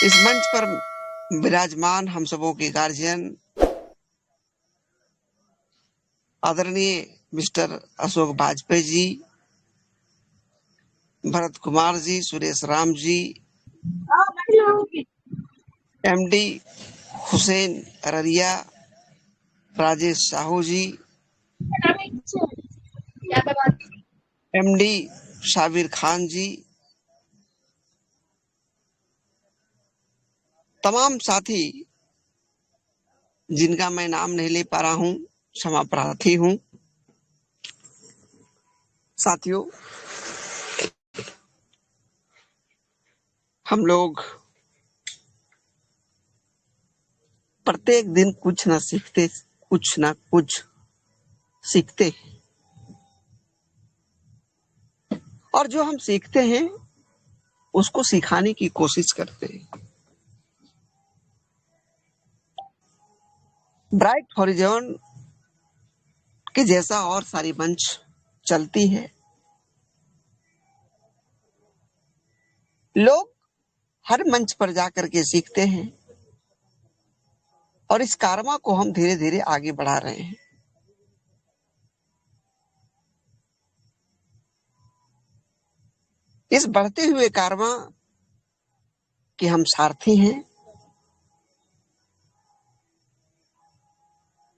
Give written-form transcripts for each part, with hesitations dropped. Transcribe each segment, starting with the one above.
इस मंच पर विराजमान हम सबों के गार्जियन आदरणीय मिस्टर अशोक वाजपेयी जी, भरत कुमार जी, सुरेश राम जी, एमडी हुसैन अररिया, राजेश साहू जी, एमडी साबिर खान जी, तमाम साथी जिनका मैं नाम नहीं ले पा रहा हूं, क्षमा प्रार्थी हूं। साथियों, हम लोग प्रत्येक दिन कुछ ना कुछ सीखते, और जो हम सीखते हैं उसको सिखाने की कोशिश करते हैं। ब्राइट हॉरिजॉन के जैसा और सारी मंच चलती है। लोग हर मंच पर जाकर के सीखते हैं और इस कारवा को हम धीरे धीरे आगे बढ़ा रहे हैं। इस बढ़ते हुए कारवा के हम सारथी हैं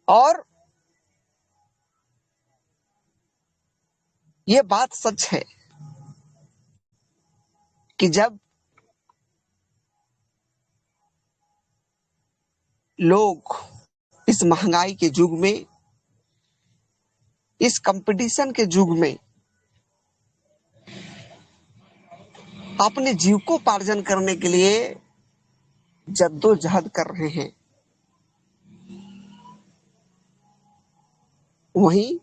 और ये बात सच है कि जब लोग इस महंगाई के युग में, इस कंपटीशन के युग में अपने जीविकोपार्जन करने के लिए जद्दोजहद कर रहे हैं, वहीं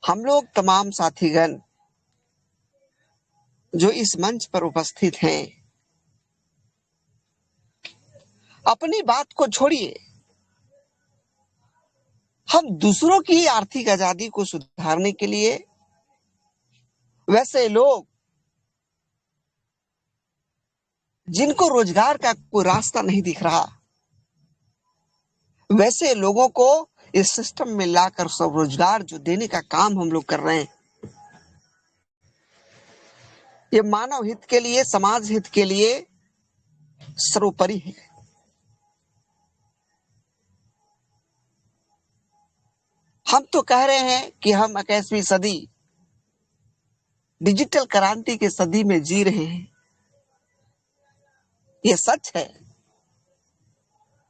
हम लोग तमाम साथीगण जो इस मंच पर उपस्थित हैं, अपनी बात को छोड़िए, हम दूसरों की आर्थिक आजादी को सुधारने के लिए, वैसे लोग जिनको रोजगार का कोई रास्ता नहीं दिख रहा, वैसे लोगों को इस सिस्टम में लाकर स्वरोजगार जो देने का काम हम लोग कर रहे हैं, ये मानव हित के लिए, समाज हित के लिए सर्वोपरि है। हम तो कह रहे हैं कि हम 21वीं सदी डिजिटल क्रांति की सदी में जी रहे हैं। ये सच है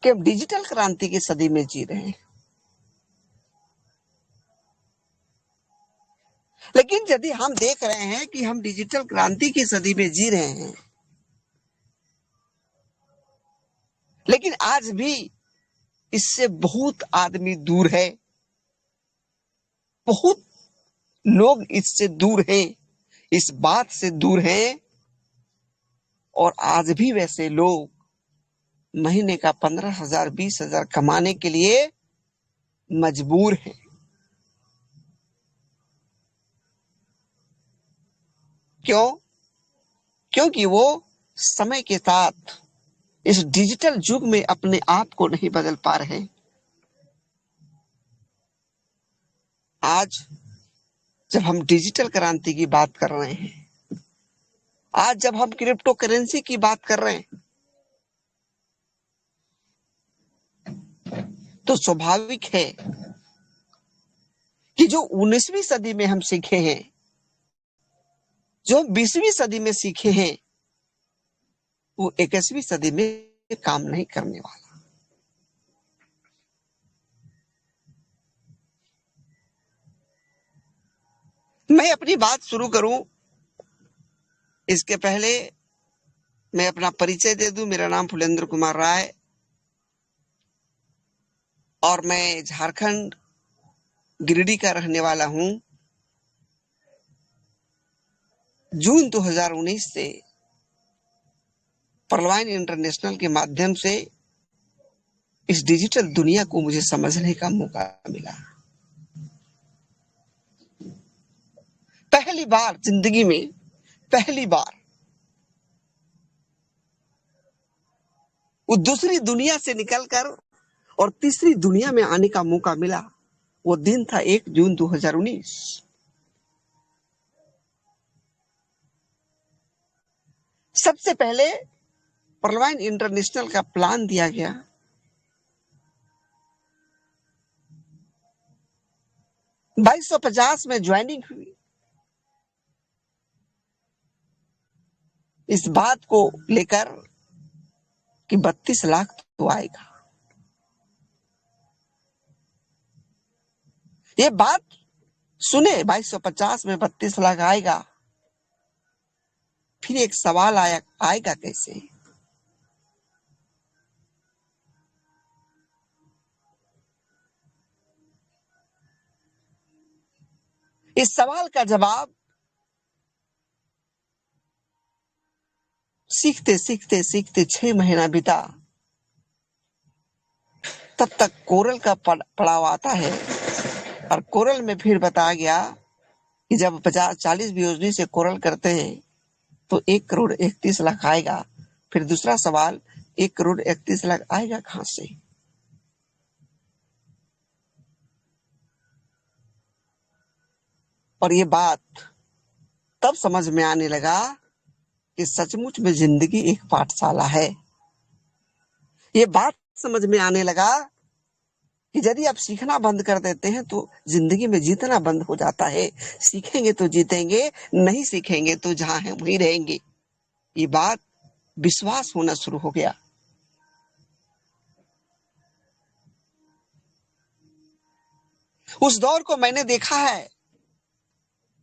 कि हम डिजिटल क्रांति की सदी में जी रहे हैं, लेकिन यदि हम देख रहे हैं कि हम डिजिटल क्रांति की सदी में जी रहे हैं, लेकिन आज भी इससे बहुत आदमी दूर है, बहुत लोग इससे दूर हैं, इस बात से दूर हैं, और आज भी वैसे लोग महीने का 15,000 20,000 कमाने के लिए मजबूर हैं। क्यों? क्योंकि वो समय के साथ इस डिजिटल युग में अपने आप को नहीं बदल पा रहे। आज जब हम डिजिटल क्रांति की बात कर रहे हैं, आज जब हम क्रिप्टो करेंसी की बात कर रहे हैं, तो स्वाभाविक है कि जो 19वीं सदी में हम सीखे हैं, जो 20वीं सदी में सीखे हैं, वो 21वीं सदी में काम नहीं करने वाला। मैं अपनी बात शुरू करूं इसके पहले मैं अपना परिचय दे दूं। मेरा नाम फुलेंद्र कुमार राय और मैं झारखंड गिरिडीह का रहने वाला हूं। जून 2019 से पर्लवाइन इंटरनेशनल के माध्यम से इस डिजिटल दुनिया को मुझे समझने का मौका मिला। पहली बार जिंदगी में, पहली बार वो दूसरी दुनिया से निकलकर और तीसरी दुनिया में आने का मौका मिला। वो दिन था 1 जून 2019। सबसे पहले पर्लवाइन इंटरनेशनल का प्लान दिया गया। बाईस 1950 में ज्वाइनिंग हुई। इस बात को लेकर कि 32 लाख तो आएगा। ये बात सुने 2250 में 32 लाख आएगा। फिर एक सवाल आएगा कैसे? इस सवाल का जवाब सीखते सीखते सीखते 6 महीना बीता। तब तक कोरल का पड़ाव आता है और कोरल में फिर बताया गया कि जब 50-40 बीओजी से कोरल करते हैं तो 1 करोड़ 31 लाख आएगा। फिर दूसरा सवाल, 1 करोड़ 31 लाख आएगा कहां से? और ये बात तब समझ में आने लगा कि सचमुच में जिंदगी एक पाठशाला है। ये बात समझ में आने लगा कि यदि आप सीखना बंद कर देते हैं तो जिंदगी में जीतना बंद हो जाता है। सीखेंगे तो जीतेंगे, नहीं सीखेंगे तो जहां हैं वहीं रहेंगे। ये बात विश्वास होना शुरू हो गया। उस दौर को मैंने देखा है,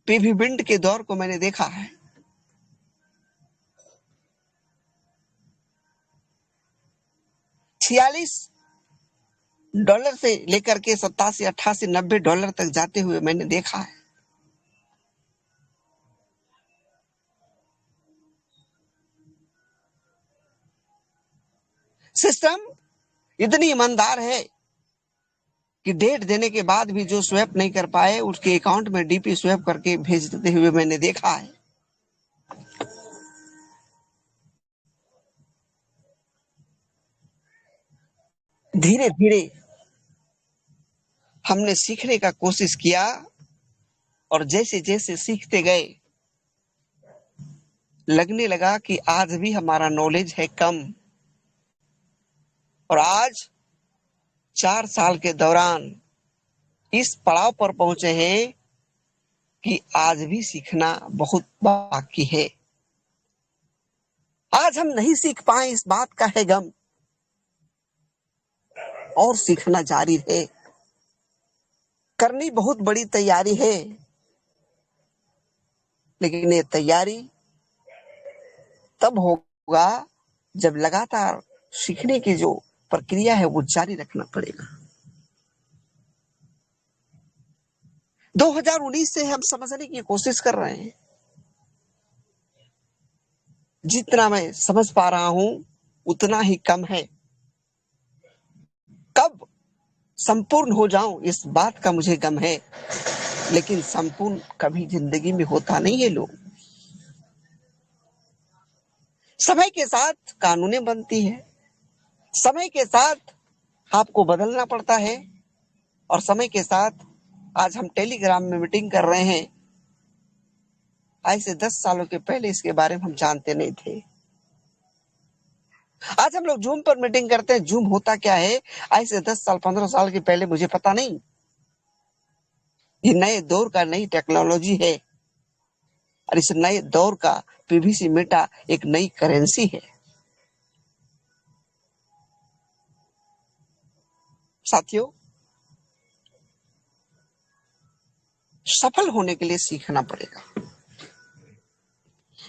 पीवी बिंड के दौर को मैंने देखा है। $46 से लेकर के 87, 88, $90 तक जाते हुए मैंने देखा है। सिस्टम इतनी ईमानदार है कि डेट देने के बाद भी जो स्वैप नहीं कर पाए उसके अकाउंट में डीपी स्वैप करके भेज देते हुए मैंने देखा है। धीरे धीरे हमने सीखने का कोशिश किया और जैसे जैसे सीखते गए लगने लगा कि आज भी हमारा नॉलेज है कम। और आज 4 साल के दौरान इस पड़ाव पर पहुंचे हैं कि आज भी सीखना बहुत बाकी है। आज हम नहीं सीख पाए इस बात का है गम, और सीखना जारी है। करनी बहुत बड़ी तैयारी है, लेकिन ये तैयारी तब होगा जब लगातार सीखने की जो प्रक्रिया है वो जारी रखना पड़ेगा। 2019 से हम समझने की कोशिश कर रहे हैं। जितना मैं समझ पा रहा हूं उतना ही कम है। कब संपूर्ण हो जाऊं इस बात का मुझे गम है, लेकिन संपूर्ण कभी जिंदगी में होता नहीं है। लोग समय के साथ कानूनें बनती है, समय के साथ आपको बदलना पड़ता है। और समय के साथ आज हम टेलीग्राम में मीटिंग कर रहे हैं, आज से 10 सालों के पहले इसके बारे में हम जानते नहीं थे। आज हम लोग जूम पर मीटिंग करते हैं, जूम होता क्या है आज से 10 साल 15 साल के पहले मुझे पता नहीं। ये नए दौर का नई टेक्नोलॉजी है और इस नए दौर का पीवीसी मीटा एक नई करेंसी है। साथियों, सफल होने के लिए सीखना पड़ेगा।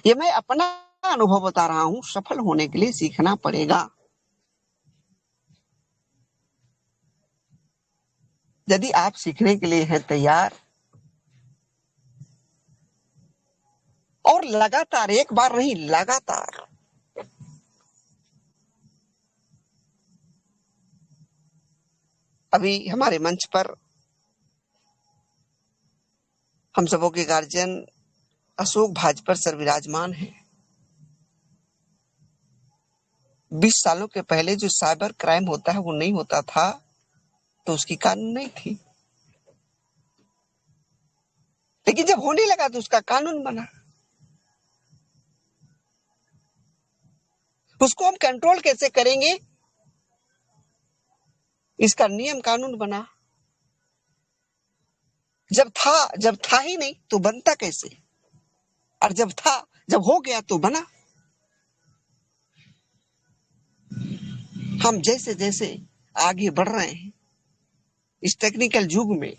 ये मैं अपना अनुभव बता रहा हूं। सफल होने के लिए सीखना पड़ेगा। यदि आप सीखने के लिए हैं तैयार और लगातार, एक बार नहीं लगातार, अभी हमारे मंच पर हम सबों के गार्जियन अशोक भाजपर सर विराजमान हैं। 20 सालों के पहले जो साइबर क्राइम होता है वो नहीं होता था, तो उसकी कानून नहीं थी। लेकिन जब होने लगा तो उसका कानून बना। उसको हम कंट्रोल कैसे करेंगे, इसका नियम कानून बना। जब था ही नहीं तो बनता कैसे, और जब हो गया तो बना। हम जैसे जैसे आगे बढ़ रहे हैं इस टेक्निकल युग में,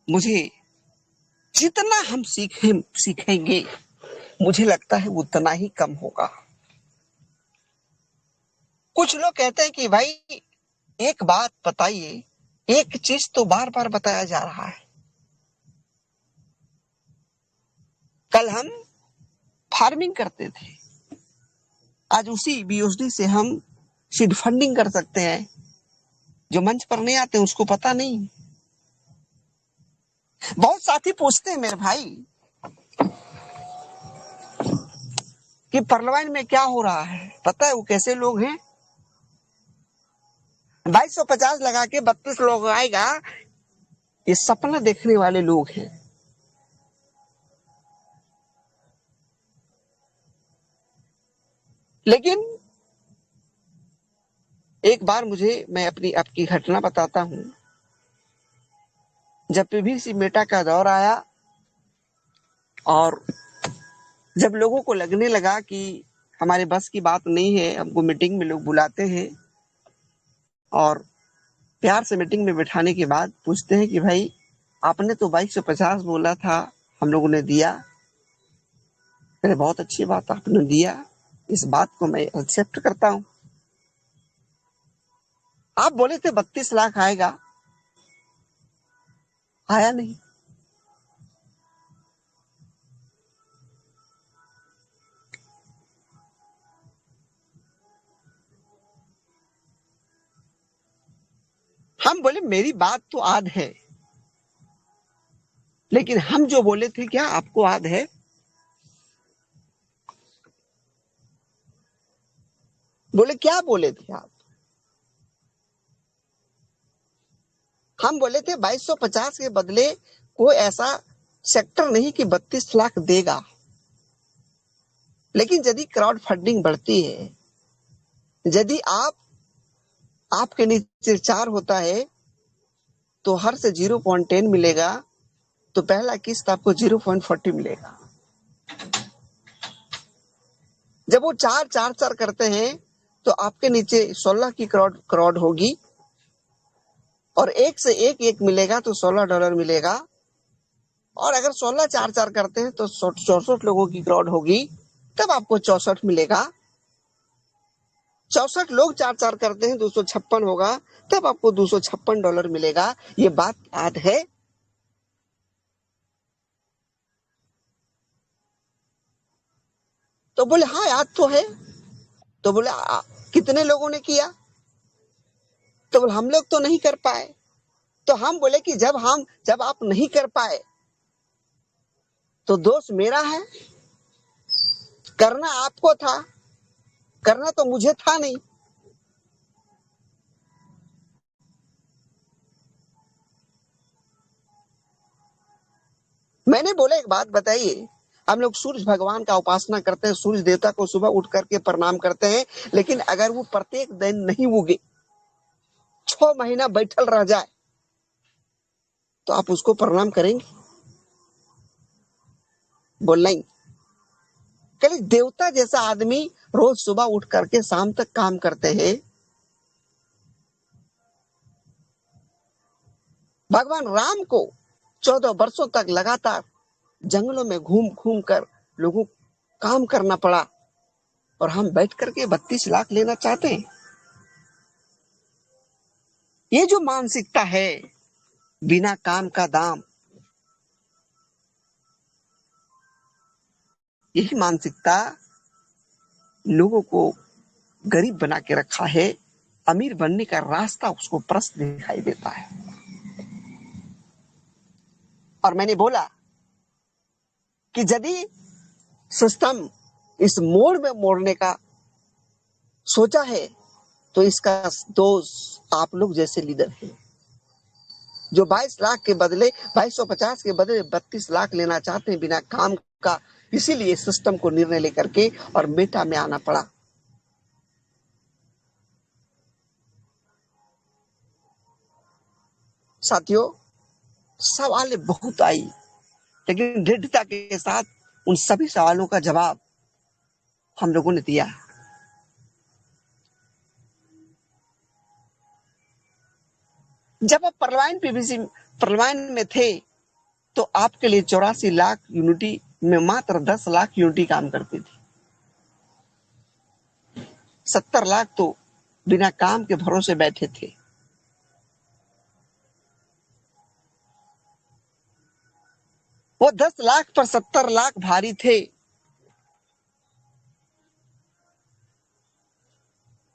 मुझे जितना हम सीखेंगे मुझे लगता है उतना ही कम होगा। कुछ लोग कहते हैं कि भाई एक बात बताइए, एक चीज तो बार बार बताया जा रहा है। कल हम फार्मिंग करते थे, आज उसी बीओएसडी से हम सीड फंडिंग कर सकते हैं। जो मंच पर नहीं आते उसको पता नहीं। बहुत साथी पूछते हैं मेरे भाई कि पर्लवाइन में क्या हो रहा है। पता है वो कैसे लोग हैं? 2250 लगा के 32 लोग आएगा, ये सपना देखने वाले लोग हैं। लेकिन एक बार मैं अपनी आपकी घटना बताता हूं। जब पीवीसी मेटा का दौर आया और जब लोगों को लगने लगा कि हमारे बस की बात नहीं है, हमको मीटिंग में लोग बुलाते हैं और प्यार से मीटिंग में बिठाने के बाद पूछते हैं कि भाई आपने तो 2250 बोला था, हम लोगों ने दिया। अरे बहुत अच्छी बात, आपने दिया, इस बात को मैं एक्सेप्ट करता हूं। आप बोले थे 32 लाख आएगा, आया नहीं। हम बोले मेरी बात तो याद है, लेकिन हम जो बोले थे क्या आपको याद है? बोले क्या बोले थे आप? हम बोले थे 2250 के बदले कोई ऐसा सेक्टर नहीं कि 32 लाख देगा। लेकिन यदि क्राउड फंडिंग बढ़ती है, यदि आपके नीचे 4 होता है तो हर से 0.10 मिलेगा, तो पहला किस्त आपको 0.40 मिलेगा। जब वो 4 करते हैं तो आपके नीचे 16 की क्राउड होगी और एक से एक मिलेगा तो $16 मिलेगा। और अगर 16 4 करते हैं तो 64 लोगों की क्राउड होगी, तब आपको 64 मिलेगा। 64 लोग 4 करते हैं, 256 होगा, तब आपको $256 मिलेगा। ये बात याद है? तो बोले हाँ याद तो है। तो बोले कितने लोगों ने किया? तो बोले हम लोग तो नहीं कर पाए। तो हम बोले कि जब आप नहीं कर पाए तो दोष मेरा है? करना आपको था, करना तो मुझे था नहीं। मैंने बोला एक बात बताइए, हम लोग सूर्य भगवान का उपासना करते हैं, सूर्य देवता को सुबह उठ करके प्रणाम करते हैं, लेकिन अगर वो प्रत्येक दिन नहीं उगे, 6 महीना बैठल रह जाए, तो आप उसको प्रणाम करेंगे? बोल नहीं। कल देवता जैसा आदमी रोज सुबह उठ करके शाम तक काम करते हैं। भगवान राम को 14 वर्षों तक लगातार जंगलों में घूम घूम कर लोगों को काम करना पड़ा, और हम बैठ करके 32 लाख लेना चाहते हैं। ये जो मानसिकता है, बिना काम का दाम, यही मानसिकता लोगों को गरीब बना के रखा है। अमीर बनने का रास्ता उसको प्रश्न दिखाई देता है। और मैंने बोला कि यदि सिस्टम इस मोड़ में मोड़ने का सोचा है, तो इसका दोष आप लोग जैसे लीडर हैं, जो 22 लाख के बदले 2250 के बदले 32 लाख लेना चाहते हैं बिना काम का। इसीलिए सिस्टम को निर्णय लेकर के और मेटा में आना पड़ा। साथियों, सवालें बहुत आई, लेकिन दृढ़ता के साथ उन सभी सवालों का जवाब हम लोगों ने दिया। जब आप पार्लियामेंट में थे, तो आपके लिए 84 लाख यूनिटी में मात्र 10 लाख यूनिटी काम करती थी। 70 लाख तो बिना काम के भरोसे बैठे थे। वो 10 लाख पर 70 लाख भारी थे,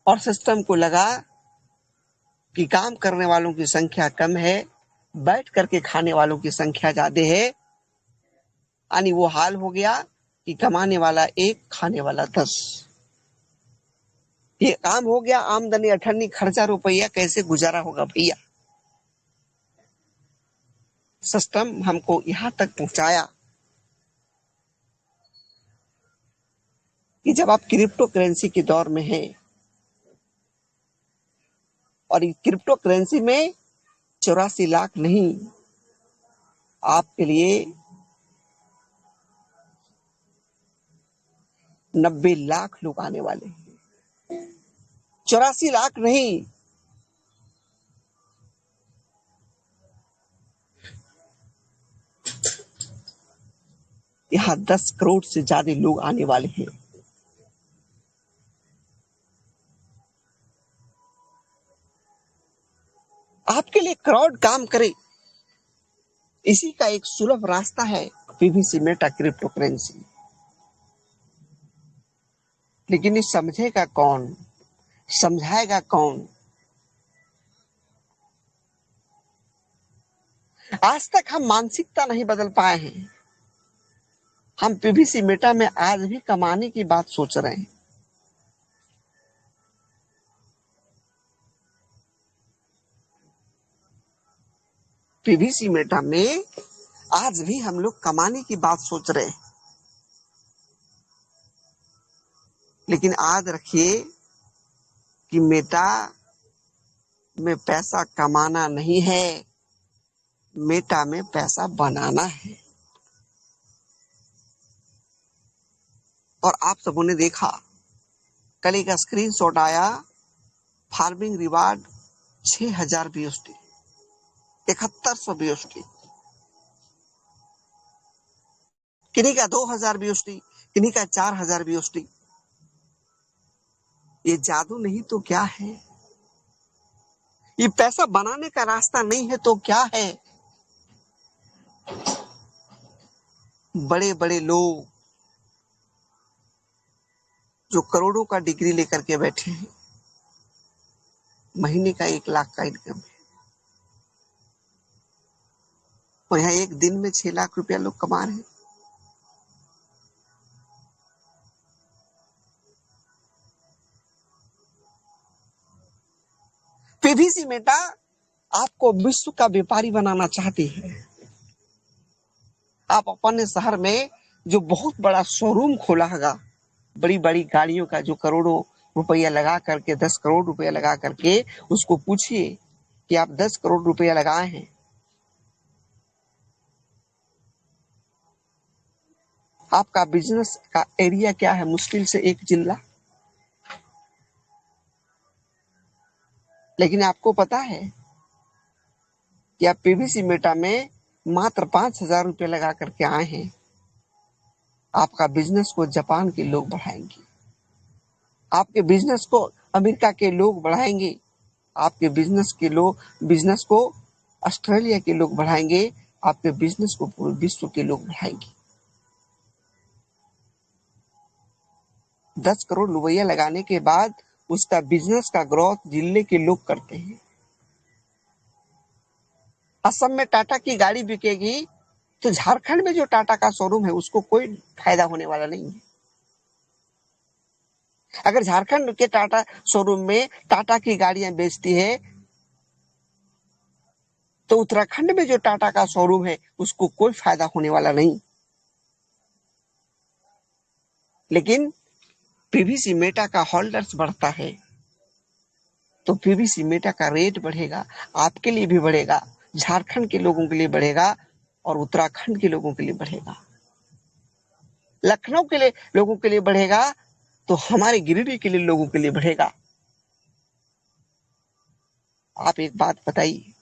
और सिस्टम को लगा कि काम करने वालों की संख्या कम है, बैठ करके खाने वालों की संख्या ज्यादा है। यानी वो हाल हो गया कि कमाने वाला 1, खाने वाला 10। ये काम हो गया, आमदनी अठन्नी, खर्चा रुपया, कैसे गुजारा होगा भैया। सिस्टम हमको यहां तक पहुंचाया कि जब आप क्रिप्टो करेंसी के दौर में हैं, और क्रिप्टो करेंसी में 84 लाख नहीं, आपके लिए 90 लाख लोग आने वाले हैं। 84 लाख नहीं, यहां 10 करोड़ से ज्यादा लोग आने वाले हैं। आपके लिए क्राउड काम करे, इसी का एक सुलभ रास्ता है पीवीसी मेटा क्रिप्टो करेंसी। लेकिन ये समझेगा कौन, समझाएगा कौन? आज तक हम मानसिकता नहीं बदल पाए हैं। हम पीवीसी मेटा में आज भी कमाने की बात सोच रहे हैं। पीवीसी मेटा में आज भी हम लोग कमाने की बात सोच रहे हैं। लेकिन याद रखिए कि मेटा में पैसा कमाना नहीं है, मेटा में पैसा बनाना है। और आप सबों ने देखा, कल एक स्क्रीनशॉट आया, फार्मिंग रिवार्ड 6000 बीएसटी, 7100 बीएसटी, किन्हीं का 2000 बीएसटी, किन्हीं का 4000 बीएसटी। ये जादू नहीं तो क्या है? ये पैसा बनाने का रास्ता नहीं है तो क्या है? बड़े बड़े लोग जो करोड़ों का डिग्री लेकर के बैठे हैं, महीने का 1 लाख का इनकम है, और यहाँ एक दिन में 6 लाख रुपया लोग कमा रहे हैं। पीवीसी मेटा आपको विश्व का व्यापारी बनाना चाहती है। आप अपने शहर में जो बहुत बड़ा शोरूम खोला होगा, बड़ी बड़ी गाड़ियों का, जो करोड़ों रुपया लगा करके, 10 करोड़ रुपया लगा करके, उसको पूछिए कि आप 10 करोड़ रुपया लगाए हैं, आपका बिजनेस का एरिया क्या है? मुश्किल से 1 जिला। लेकिन आपको पता है कि आप पीवीसी मेटा में मात्र 5000 रुपये लगा करके आए हैं, आपका बिजनेस को जापान के लोग बढ़ाएंगे, आपके बिजनेस को अमेरिका के लोग बढ़ाएंगे, आपके बिजनेस को ऑस्ट्रेलिया के लोग बढ़ाएंगे, आपके बिजनेस को पूरे विश्व के लोग बढ़ाएंगे। 10 करोड़ रुपया लगाने के बाद उसका बिजनेस का ग्रोथ जिले के लोग करते हैं। असम में टाटा की गाड़ी बिकेगी तो झारखंड में जो टाटा का शोरूम है उसको कोई फायदा होने वाला नहीं है। अगर झारखंड के टाटा शोरूम में टाटा की गाड़ियां बेचती है तो उत्तराखंड में जो टाटा का शोरूम है उसको कोई फायदा होने वाला नहीं। लेकिन पीवीसी मेटा का होल्डर्स बढ़ता है तो पीवीसी मेटा का रेट बढ़ेगा, आपके लिए भी बढ़ेगा, झारखंड के लोगों के लिए बढ़ेगा और उत्तराखंड के लोगों के लिए बढ़ेगा, लखनऊ के लिए लोगों के लिए बढ़ेगा तो हमारे गिरिडीह के लिए लोगों के लिए बढ़ेगा। आप एक बात बताइए,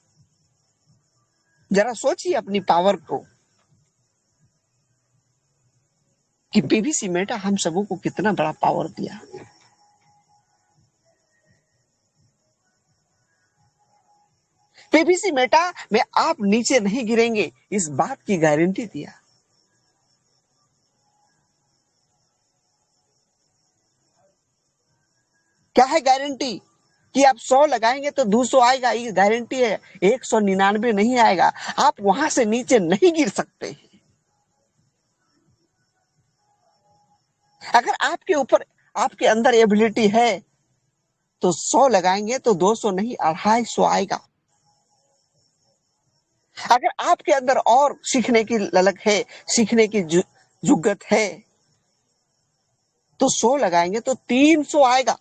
जरा सोचिए अपनी पावर को कि पीवीसी मेटा हम सबों को कितना बड़ा पावर दिया। पीवीसी मेटा में आप नीचे नहीं गिरेंगे इस बात की गारंटी दिया। क्या है गारंटी? कि आप 100 लगाएंगे तो 200 आएगा, ये गारंटी है। 199 नहीं आएगा, आप वहां से नीचे नहीं गिर सकते। अगर आपके ऊपर, आपके अंदर एबिलिटी है तो 100 लगाएंगे तो 200 नहीं 250 आएगा। अगर आपके अंदर और सीखने की ललक है, सीखने की जुगत है तो 100 लगाएंगे तो 300 आएगा।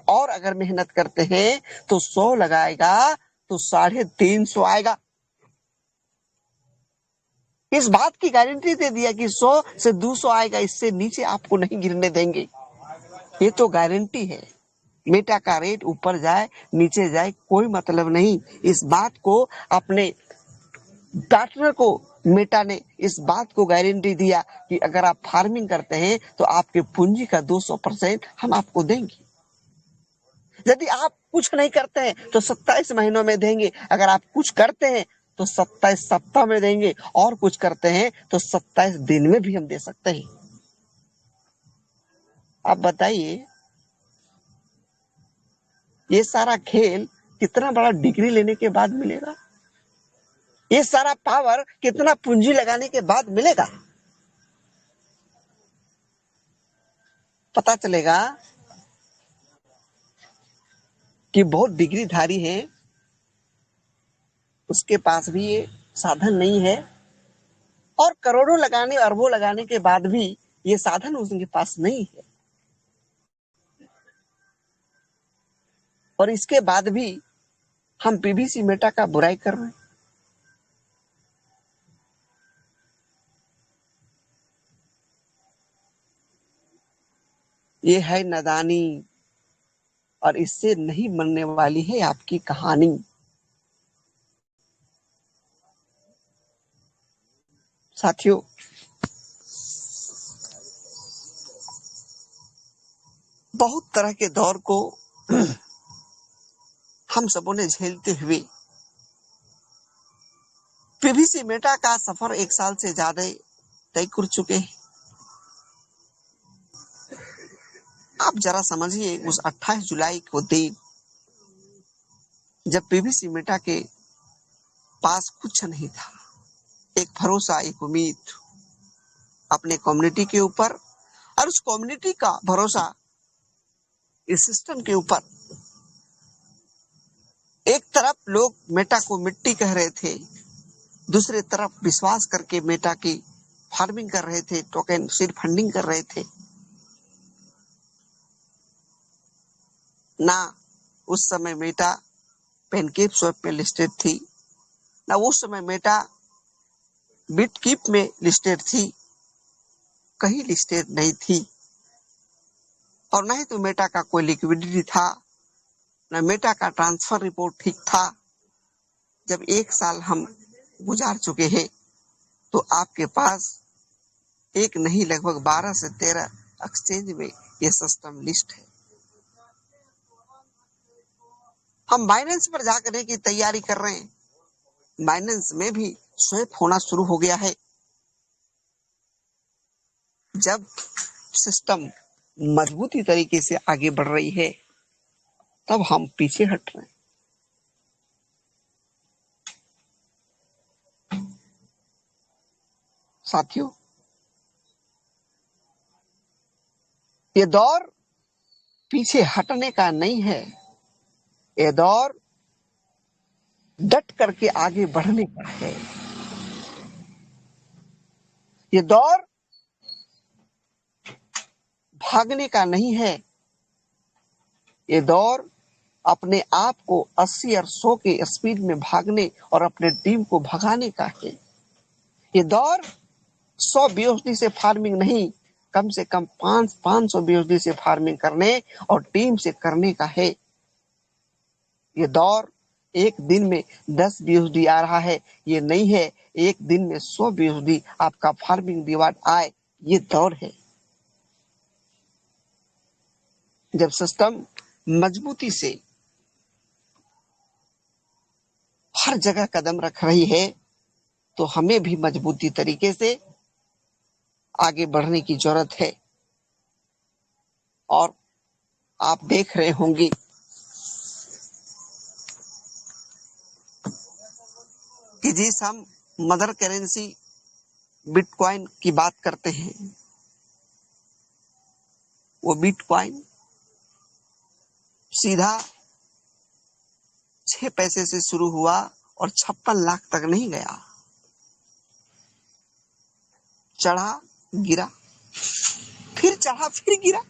और अगर मेहनत करते हैं तो 100 लगाएगा तो 350 आएगा। इस बात की गारंटी दे दिया कि 100 से 200 आएगा, इससे नीचे आपको नहीं गिरने देंगे। ये तो गारंटी है। मेटा का रेट ऊपर जाए नीचे जाए कोई मतलब नहीं। इस बात को अपने पार्टनर को मेटा ने इस बात को गारंटी दिया कि अगर आप फार्मिंग करते हैं तो आपके पूंजी का 200% हम आपको देंगे। यदि आप कुछ नहीं करते हैं तो 27 महीनों में देंगे, अगर आप कुछ करते हैं तो 27 सप्ताह में देंगे, और कुछ करते हैं तो 27 दिन में भी हम दे सकते हैं। आप बताइए, ये सारा खेल कितना बड़ा डिग्री लेने के बाद मिलेगा? ये सारा पावर कितना पूंजी लगाने के बाद मिलेगा? पता चलेगा कि बहुत डिग्रीधारी है, उसके पास भी ये साधन नहीं है, और करोड़ों लगाने अरबों लगाने के बाद भी ये साधन उसके पास नहीं है, और इसके बाद भी हम पीवीसी मेटा का बुराई कर रहे हैं। ये है नादानी, और इससे नहीं बनने वाली है आपकी कहानी। साथियों, बहुत तरह के दौर को हम सबों ने झेलते हुए पीवीसी मेटा का सफर 1 साल से ज्यादा तय कर चुके हैं। आप जरा समझिए, उस 28 जुलाई को दिन जब पीवीसी मेटा के पास कुछ नहीं था, एक भरोसा, एक उम्मीद अपने कम्युनिटी के ऊपर, और उस कम्युनिटी का भरोसा इस सिस्टम के ऊपर। एक तरफ लोग मेटा को मिट्टी कह रहे थे, दूसरी तरफ विश्वास करके मेटा की फार्मिंग कर रहे थे, टोकन सीड फंडिंग कर रहे थे। ना उस समय मेटा पेनकेप स्वैप में लिस्टेड थी, ना उस समय मेटा बिटकीप में लिस्टेड थी, कहीं लिस्टेड नहीं थी, और ना ही तो मेटा का कोई लिक्विडिटी था, ना मेटा का ट्रांसफर रिपोर्ट ठीक था। जब 1 साल हम गुजार चुके हैं तो आपके पास एक नहीं लगभग 12 से 13 एक्सचेंज में ये सिस्टम लिस्ट है। हम बाइनेंस पर जाकर की तैयारी कर रहे हैं, बाइनेंस में भी स्वैप होना शुरू हो गया है। जब सिस्टम मजबूती तरीके से आगे बढ़ रही है तब हम पीछे हट रहे हैं। साथियों, ये दौर पीछे हटने का नहीं है, ये दौर डट करके आगे बढ़ने का है। ये दौर भागने का नहीं है, ये दौर अपने आप को 80 और 100 के स्पीड में भागने और अपने टीम को भगाने का है। ये दौर 100 बीएसडी से फार्मिंग नहीं, कम से कम 500 बीएसडी से फार्मिंग करने और टीम से करने का है। ये दौर एक दिन में 10 बीएसडी आ रहा है, ये नहीं है एक दिन में 100 बीएसडी आपका फार्मिंग डिवाइड आए, ये दौर है। जब सिस्टम मजबूती से हर जगह कदम रख रही है तो हमें भी मजबूती तरीके से आगे बढ़ने की जरूरत है। और आप देख रहे होंगे कि जिस हम मदर करेंसी बिटकॉइन की बात करते हैं, वो बिटकॉइन सीधा 6 पैसे से शुरू हुआ और 56 लाख तक नहीं गया, चढ़ा गिरा, फिर चढ़ा फिर गिरा।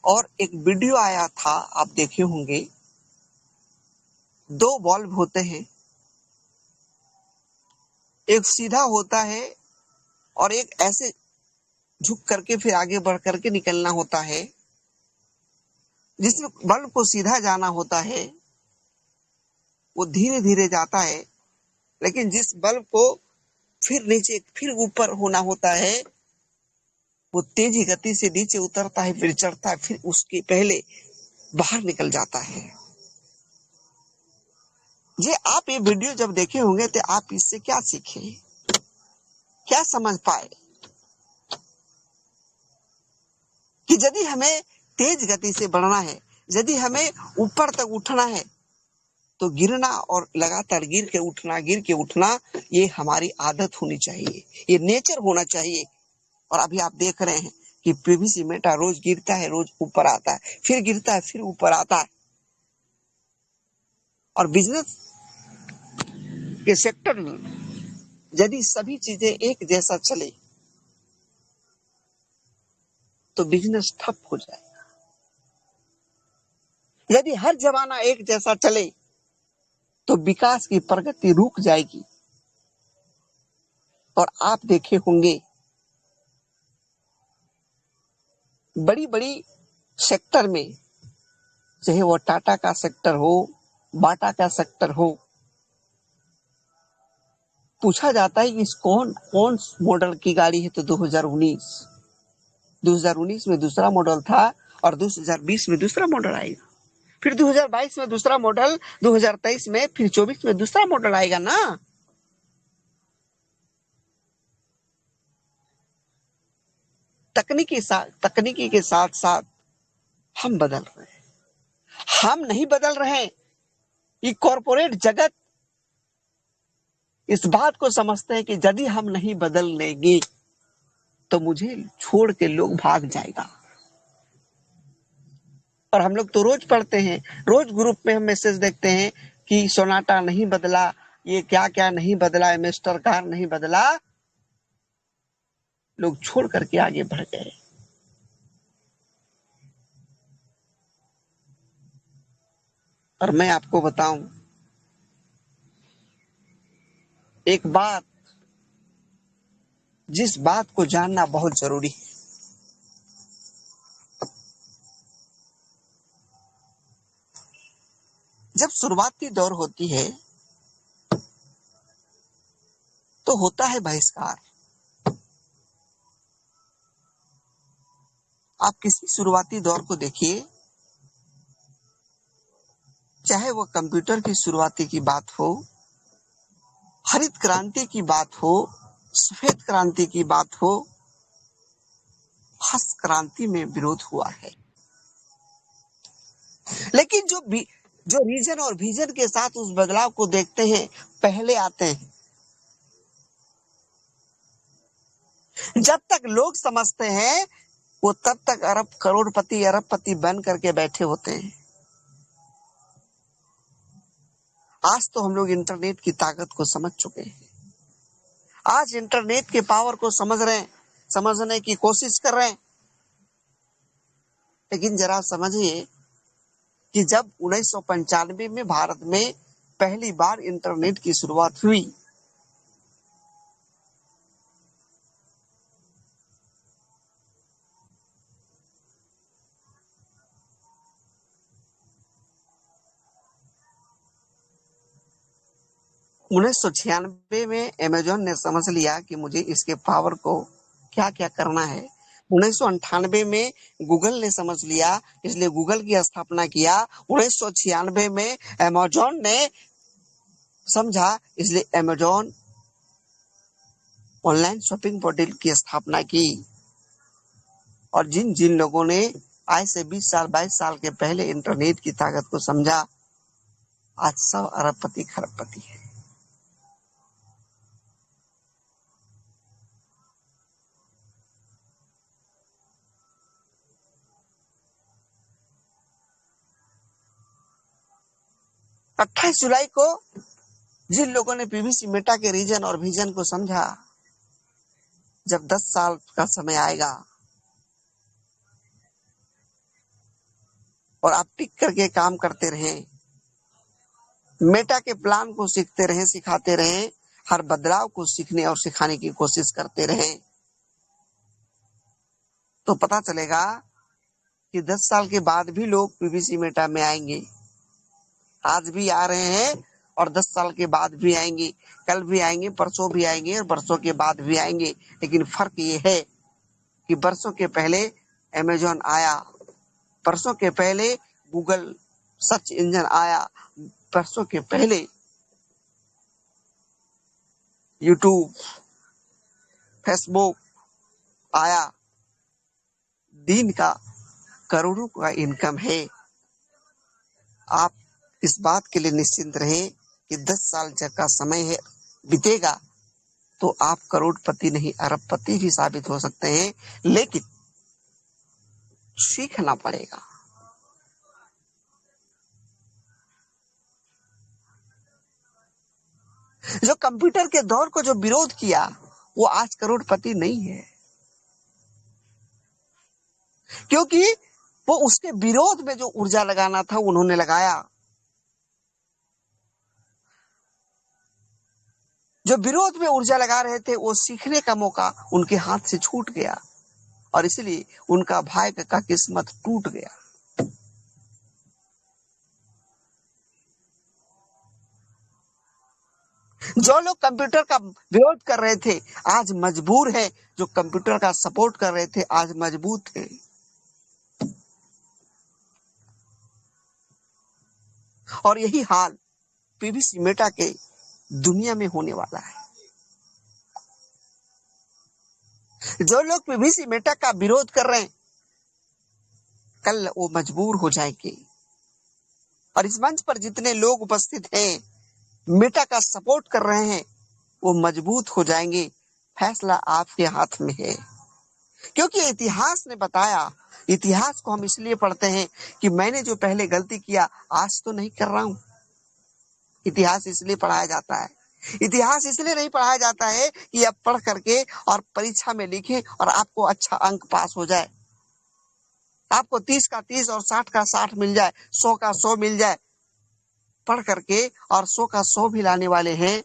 और एक वीडियो आया था, आप देखे होंगे, 2 बल्ब होते हैं, एक सीधा होता है और एक ऐसे झुक करके फिर आगे बढ़ करके निकलना होता है। जिसमें बल्ब को सीधा जाना होता है वो धीरे धीरे जाता है, लेकिन जिस बल्ब को फिर नीचे फिर ऊपर होना होता है वो तेजी गति से नीचे उतरता है, फिर चढ़ता है, फिर उसके पहले बाहर निकल जाता है। ये आप ये वीडियो जब देखे होंगे तो आप इससे क्या सीखे, क्या समझ पाए कि यदि हमें तेज गति से बढ़ना है, यदि हमें ऊपर तक उठना है, तो गिरना और लगातार गिर के उठना ये हमारी आदत होनी चाहिए, ये नेचर होना चाहिए। और अभी आप देख रहे हैं कि पीवीसी मेटा रोज गिरता है, रोज ऊपर आता है, फिर गिरता है, फिर ऊपर आता है। और बिजनेस के सेक्टर में यदि सभी चीजें एक जैसा चले तो बिजनेस ठप हो जाएगा। यदि हर जमाना एक जैसा चले तो विकास की प्रगति रुक जाएगी। और आप देखे होंगे बड़ी बड़ी सेक्टर में, चाहे वो टाटा का सेक्टर हो, बाटा का सेक्टर हो, पूछा जाता है कि कौन कौन मॉडल की गाड़ी है, तो 2019 में दूसरा मॉडल था और 2020 में दूसरा मॉडल आएगा, फिर 2022 में दूसरा मॉडल, 2023 में, फिर 24 में दूसरा मॉडल आएगा ना। तकनीकी के साथ साथ हम बदल रहे हैं। हम नहीं बदल रहे हैं, ये कॉरपोरेट जगत इस बात को समझते हैं कि यदि हम नहीं बदल लेंगे तो मुझे छोड़ के लोग भाग जाएगा। और हम लोग तो रोज पढ़ते हैं, रोज ग्रुप में हम मैसेज देखते हैं कि सोनाटा नहीं बदला, ये क्या क्या नहीं बदला, मिस्टर कार नहीं बदला, लोग छोड़ करके आगे बढ़ गए। और मैं आपको बताऊं एक बात, जिस बात को जानना बहुत जरूरी है। जब शुरुआती दौर होती है तो होता है बहिष्कार। आप किसी शुरुआती दौर को देखिए, चाहे वो कंप्यूटर की शुरुआती की बात हो, हरित क्रांति की बात हो, सफेद क्रांति की बात हो, हस्त क्रांति में विरोध हुआ है। लेकिन जो रीजन और विजन के साथ उस बदलाव को देखते हैं, पहले आते हैं। जब तक लोग समझते हैं, वो तब तक करोड़पति अरबपति बन करके बैठे होते हैं। आज तो हम लोग इंटरनेट की ताकत को समझ चुके हैं। आज इंटरनेट के पावर को समझ रहे हैं, समझने की कोशिश कर रहे हैं। लेकिन जरा समझिए कि जब 1995 में भारत में पहली बार इंटरनेट की शुरुआत हुई, उन्नीस सौ 96 में अमेजॉन ने समझ लिया कि मुझे इसके पावर को क्या क्या करना है। 1998 में गूगल ने समझ लिया, इसलिए गूगल की स्थापना किया। 1996 में अमेजॉन ने समझा, इसलिए अमेजॉन ऑनलाइन शॉपिंग पोर्टल की स्थापना की। और जिन जिन लोगों ने आज से 20 साल 22 साल के पहले इंटरनेट की ताकत को समझा, आज सब अरबपति खरबपति है। अट्ठाईस जुलाई को जिन लोगों ने पीवीसी मेटा के रीजन और विजन को समझा, जब 10 साल का समय आएगा और आप टिक करके काम करते रहें, मेटा के प्लान को सीखते रहें, सिखाते रहें, हर बदलाव को सीखने और सिखाने की कोशिश करते रहें, तो पता चलेगा कि 10 साल के बाद भी लोग पीवीसी मेटा में आएंगे। आज भी आ रहे हैं और 10 साल के बाद भी आएंगे, कल भी आएंगे, परसों भी आएंगे और बरसों के बाद भी आएंगे। लेकिन फर्क ये है कि बरसों के पहले अमेजॉन आया, बरसों के पहले गूगल सर्च इंजन आया, बरसों के पहले यूट्यूब, फेसबुक आया। दिन का करोड़ों का इनकम है। आप इस बात के लिए निश्चिंत रहें कि 10 साल का समय है, बीतेगा तो आप करोड़पति नहीं अरबपति भी साबित हो सकते हैं। लेकिन सीखना पड़ेगा। जो कंप्यूटर के दौर को जो विरोध किया, वो आज करोड़पति नहीं है, क्योंकि वो उसके विरोध में जो ऊर्जा लगाना था उन्होंने लगाया। जो विरोध में ऊर्जा लगा रहे थे, वो सीखने का मौका उनके हाथ से छूट गया और इसलिए उनका भाग्य का किस्मत टूट गया। जो लोग कंप्यूटर का विरोध कर रहे थे, आज मजबूर है। जो कंप्यूटर का सपोर्ट कर रहे थे, आज मजबूत है। और यही हाल पीवीसी मेटा के दुनिया में होने वाला है। जो लोग पीवीसी मेटा का विरोध कर रहे हैं, कल वो मजबूर हो जाएंगे। और इस मंच पर जितने लोग उपस्थित हैं, मेटा का सपोर्ट कर रहे हैं, वो मजबूत हो जाएंगे। फैसला आपके हाथ में है, क्योंकि इतिहास ने बताया। इतिहास को हम इसलिए पढ़ते हैं कि मैंने जो पहले गलती किया, आज तो नहीं कर रहा हूं। इतिहास इसलिए पढ़ाया जाता है। इतिहास इसलिए नहीं पढ़ाया जाता है कि आप पढ़ करके और परीक्षा में लिखें और आपको अच्छा अंक पास हो जाए, आपको 30 का 30 और 60 का 60 मिल जाए, 100 का 100 मिल जाए। पढ़ करके और 100 का 100 भी लाने वाले हैं,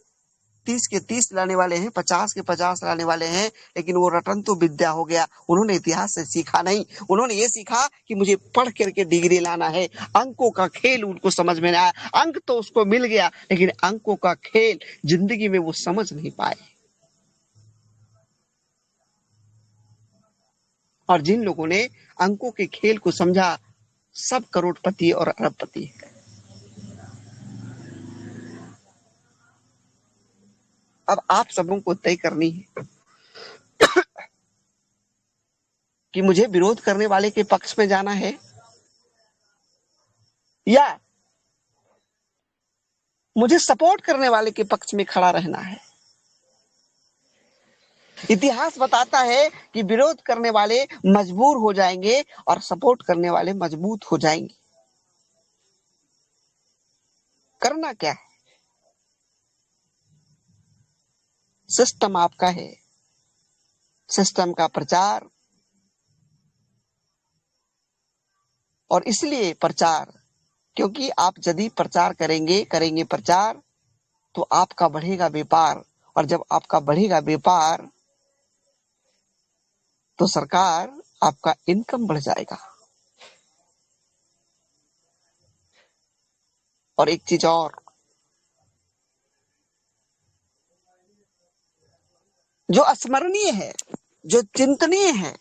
30 के 30 लाने वाले हैं, 50 के 50 लाने वाले हैं, लेकिन वो रटन तो विद्या हो गया। उन्होंने इतिहास से सीखा नहीं, उन्होंने ये सीखा कि मुझे पढ़ करके डिग्री लाना है। अंकों का खेल उनको समझ में नहीं आया। अंक तो उसको मिल गया, लेकिन अंकों का खेल जिंदगी में वो समझ नहीं पाए। और जिन लोगों ने अंकों के खेल को समझा, सब करोड़पति और अरबपति है। अब आप सबों को तय करनी है कि मुझे विरोध करने वाले के पक्ष में जाना है या मुझे सपोर्ट करने वाले के पक्ष में खड़ा रहना है। इतिहास बताता है कि विरोध करने वाले मजबूर हो जाएंगे और सपोर्ट करने वाले मजबूत हो जाएंगे। करना क्या है? सिस्टम आपका है, सिस्टम का प्रचार, और इसलिए प्रचार, क्योंकि आप यदि प्रचार करेंगे प्रचार, तो आपका बढ़ेगा व्यापार, और जब आपका बढ़ेगा व्यापार तो सरकार आपका इनकम बढ़ जाएगा। और एक चीज और, जो अस्मरणीय है, जो चिंतनीय है,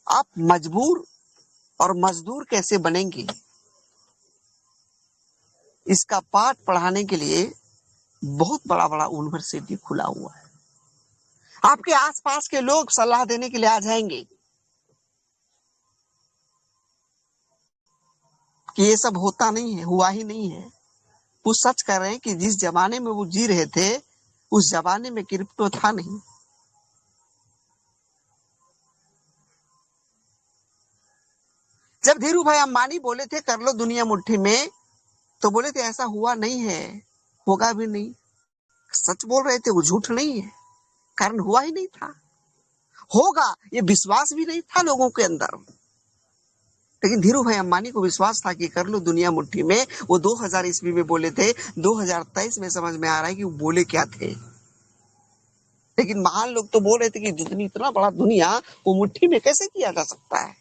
आप मजबूर और मजदूर कैसे बनेंगे, इसका पाठ पढ़ाने के लिए बहुत बड़ा बड़ा यूनिवर्सिटी खुला हुआ है। आपके आसपास के लोग सलाह देने के लिए आ जाएंगे कि ये सब होता नहीं है, हुआ ही नहीं है। वो सच कर रहे हैं कि जिस जमाने में वो जी रहे थे उस जमाने में क्रिप्टो था नहीं। जब धीरू भाई अंबानी बोले थे कर लो दुनिया मुट्ठी में, तो बोले थे ऐसा हुआ नहीं है, होगा भी नहीं। सच बोल रहे थे, वो झूठ नहीं है, कारण हुआ ही नहीं था। होगा ये विश्वास भी नहीं था लोगों के अंदर, लेकिन धीरू भाई अंबानी को विश्वास था कि कर लो दुनिया मुट्ठी में। वो 2000 ईस्वी में बोले थे, 2023 में समझ में आ रहा है कि वो बोले क्या थे। लेकिन महान लोग तो बोल रहे थे कि जितनी इतना बड़ा दुनिया वो मुट्ठी में कैसे किया जा सकता है।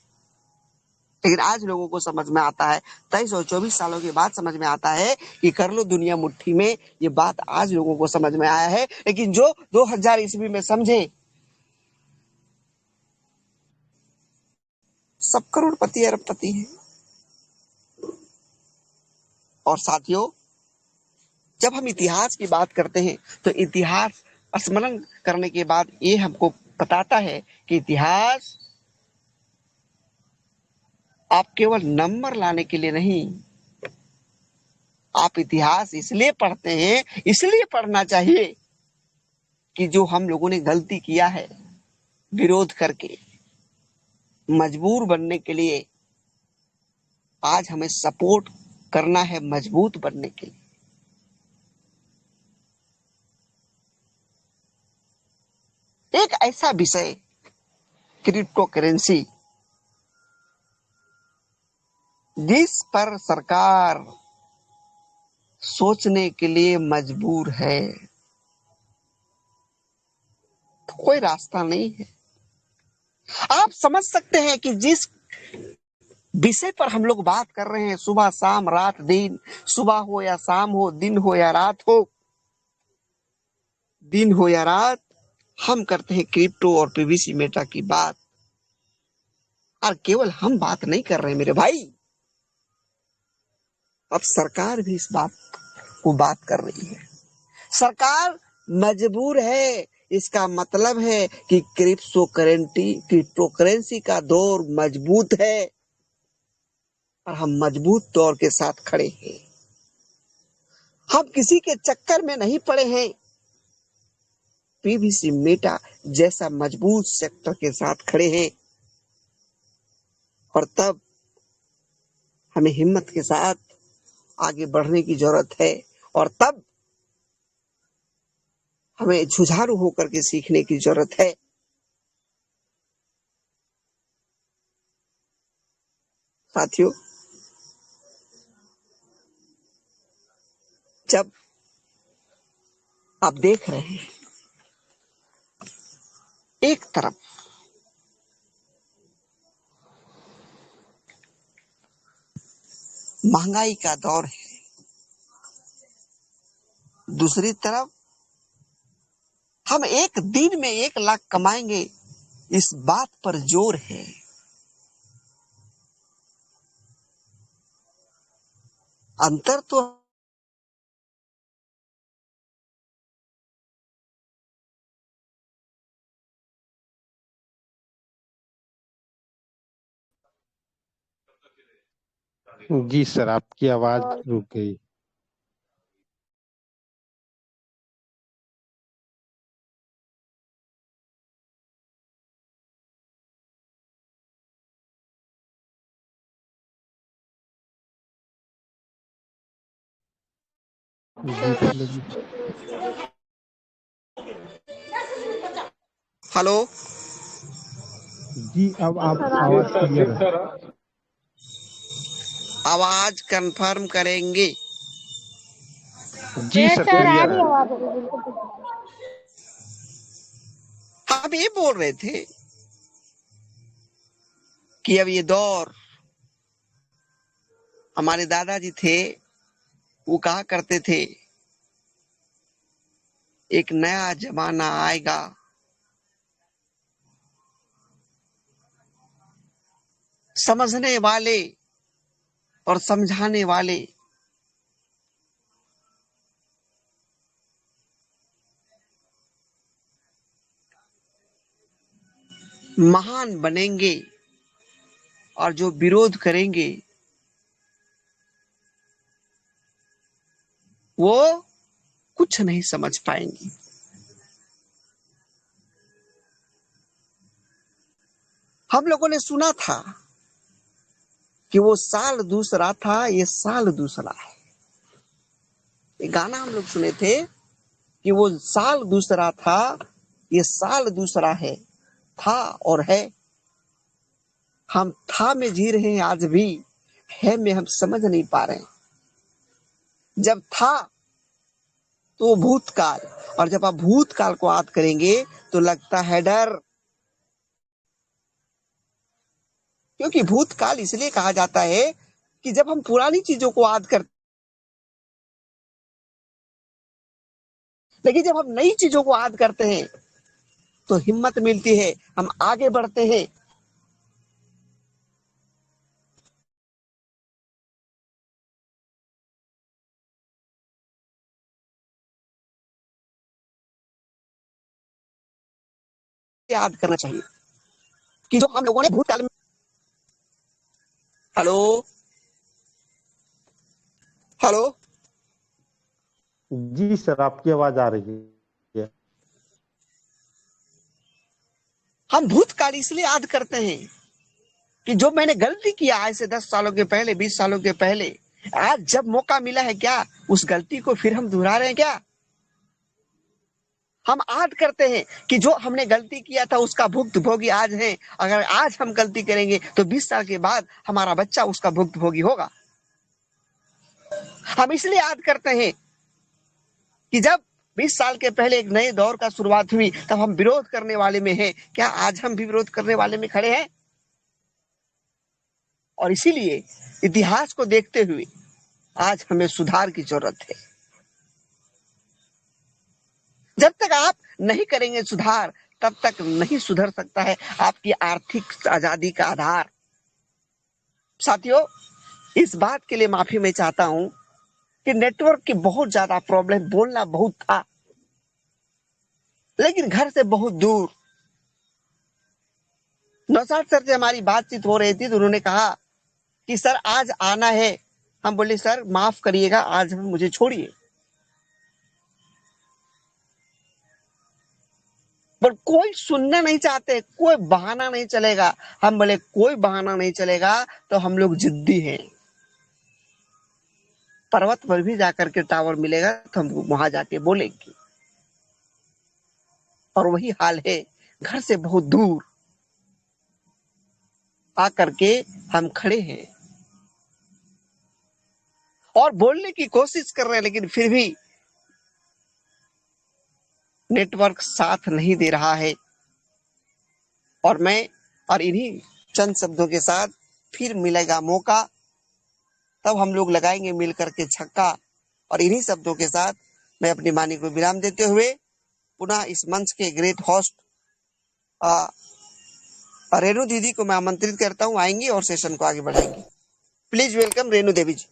लेकिन आज लोगों को समझ में आता है, 23 और 24 सालों के बाद समझ में आता है कि कर लो दुनिया मुट्ठी में। ये बात आज लोगों को समझ में आया है। लेकिन जो 2000 ईस्वी में समझे, सब करोड़पति अरबपति हैं। और साथियों, जब हम इतिहास की बात करते हैं तो इतिहास स्मरण करने के बाद ये हमको बताता है कि इतिहास आप केवल नंबर लाने के लिए नहीं, आप इतिहास इसलिए पढ़ते हैं, इसलिए पढ़ना चाहिए कि जो हम लोगों ने गलती किया है विरोध करके, मजबूर बनने के लिए, आज हमें सपोर्ट करना है मजबूत बनने के लिए। एक ऐसा विषय क्रिप्टो करेंसी जिस पर सरकार सोचने के लिए मजबूर है, तो कोई रास्ता नहीं है। आप समझ सकते हैं कि जिस विषय पर हम लोग बात कर रहे हैं, सुबह शाम रात दिन, सुबह हो या शाम हो, दिन हो या रात हो, दिन हो या रात, हम करते हैं क्रिप्टो और पीवीसी मेटा की बात। और केवल हम बात नहीं कर रहे मेरे भाई, अब सरकार भी इस बात को बात कर रही है। सरकार मजबूर है। इसका मतलब है कि क्रिप्टो करेंसी का दौर मजबूत है और हम मजबूत दौर के साथ खड़े हैं। हम किसी के चक्कर में नहीं पड़े हैं, पीवीसी मेटा जैसा मजबूत सेक्टर के साथ खड़े हैं। और तब हमें हिम्मत के साथ आगे बढ़ने की जरूरत है, और तब हमें जुझारू होकर के सीखने की जरूरत है। साथियों, जब आप देख रहे हैं एक तरफ महंगाई का दौर है, दूसरी तरफ हम एक दिन में 1 लाख कमाएंगे, इस बात पर जोर है। अंतर तो जी सर, आपकी आवाज और रुक गई। जी सर, लेकिन हेलो। जी अब आप सर आवाज आप क्लियर है। आवाज कंफर्म करेंगे? जी यस सर, सर, आ क्लियर रही है। आवाज अभी बिल्कुल। हम ये बोल रहे थे कि अब ये दौर, हमारे दादाजी थे, वो कहा करते थे एक नया जमाना आएगा, समझने वाले और समझाने वाले महान बनेंगे और जो विरोध करेंगे वो कुछ नहीं समझ पाएंगे। हम लोगों ने सुना था कि वो साल दूसरा था, ये साल दूसरा है। ये गाना हम लोग सुने थे कि वो साल दूसरा था, ये साल दूसरा है। था और है, हम था में जी रहे हैं आज भी, है में हम समझ नहीं पा रहे हैं। जब था तो भूतकाल, और जब आप भूतकाल को याद करेंगे तो लगता है डर। क्योंकि भूतकाल इसलिए कहा जाता है कि जब हम पुरानी चीजों को याद करते, लेकिन जब हम नई चीजों को याद करते हैं तो हिम्मत मिलती है, हम आगे बढ़ते हैं। याद करना चाहिए कि जो हम लोगों ने भूतकाल में। हेलो। हेलो। जी सर, आपकी आवाज आ रही है। हम भूतकाल इसलिए याद करते हैं कि जो मैंने गलती किया आज से 10 सालों के पहले, 20 सालों के पहले, आज जब मौका मिला है, क्या उस गलती को फिर हम दोहरा रहे हैं? क्या हम याद करते हैं कि जो हमने गलती किया था उसका भुक्तभोगी आज है। अगर आज हम गलती करेंगे तो 20 साल के बाद हमारा बच्चा उसका भुक्तभोगी होगा। हम इसलिए याद करते हैं कि जब 20 साल के पहले एक नए दौर का शुरुआत हुई तब हम विरोध करने वाले में हैं। क्या आज हम भी विरोध करने वाले में खड़े हैं? और इसीलिए इतिहास को देखते हुए आज हमें सुधार की जरूरत है। जब तक आप नहीं करेंगे सुधार, तब तक नहीं सुधर सकता है आपकी आर्थिक आजादी का आधार। साथियों, इस बात के लिए माफी मैं चाहता हूं कि नेटवर्क की बहुत ज्यादा प्रॉब्लम, बोलना बहुत था लेकिन घर से बहुत दूर। नौशाद सर से हमारी बातचीत हो रही थी तो उन्होंने कहा कि सर आज आना है। हम बोले सर माफ करिएगा, आज मुझे छोड़िए। पर कोई सुनना नहीं चाहते, कोई बहाना नहीं चलेगा। हम बोले कोई बहाना नहीं चलेगा, तो हम लोग जिद्दी हैं। पर्वत पर भी जाकर के टावर मिलेगा तो हम वहां जाके बोलेंगे। और वही हाल है, घर से बहुत दूर आकर के हम खड़े हैं और बोलने की कोशिश कर रहे हैं, लेकिन फिर भी नेटवर्क साथ नहीं दे रहा है। और मैं और इन्हीं चंद शब्दों के साथ, फिर मिलेगा मौका तब हम लोग लगाएंगे मिल करके छक्का। और इन्हीं शब्दों के साथ मैं अपनी वाणी को विराम देते हुए पुनः इस मंच के ग्रेट होस्ट रेणु दीदी को मैं आमंत्रित करता हूँ, आएंगी और सेशन को आगे बढ़ाएंगी। Please welcome Renu Devi ji.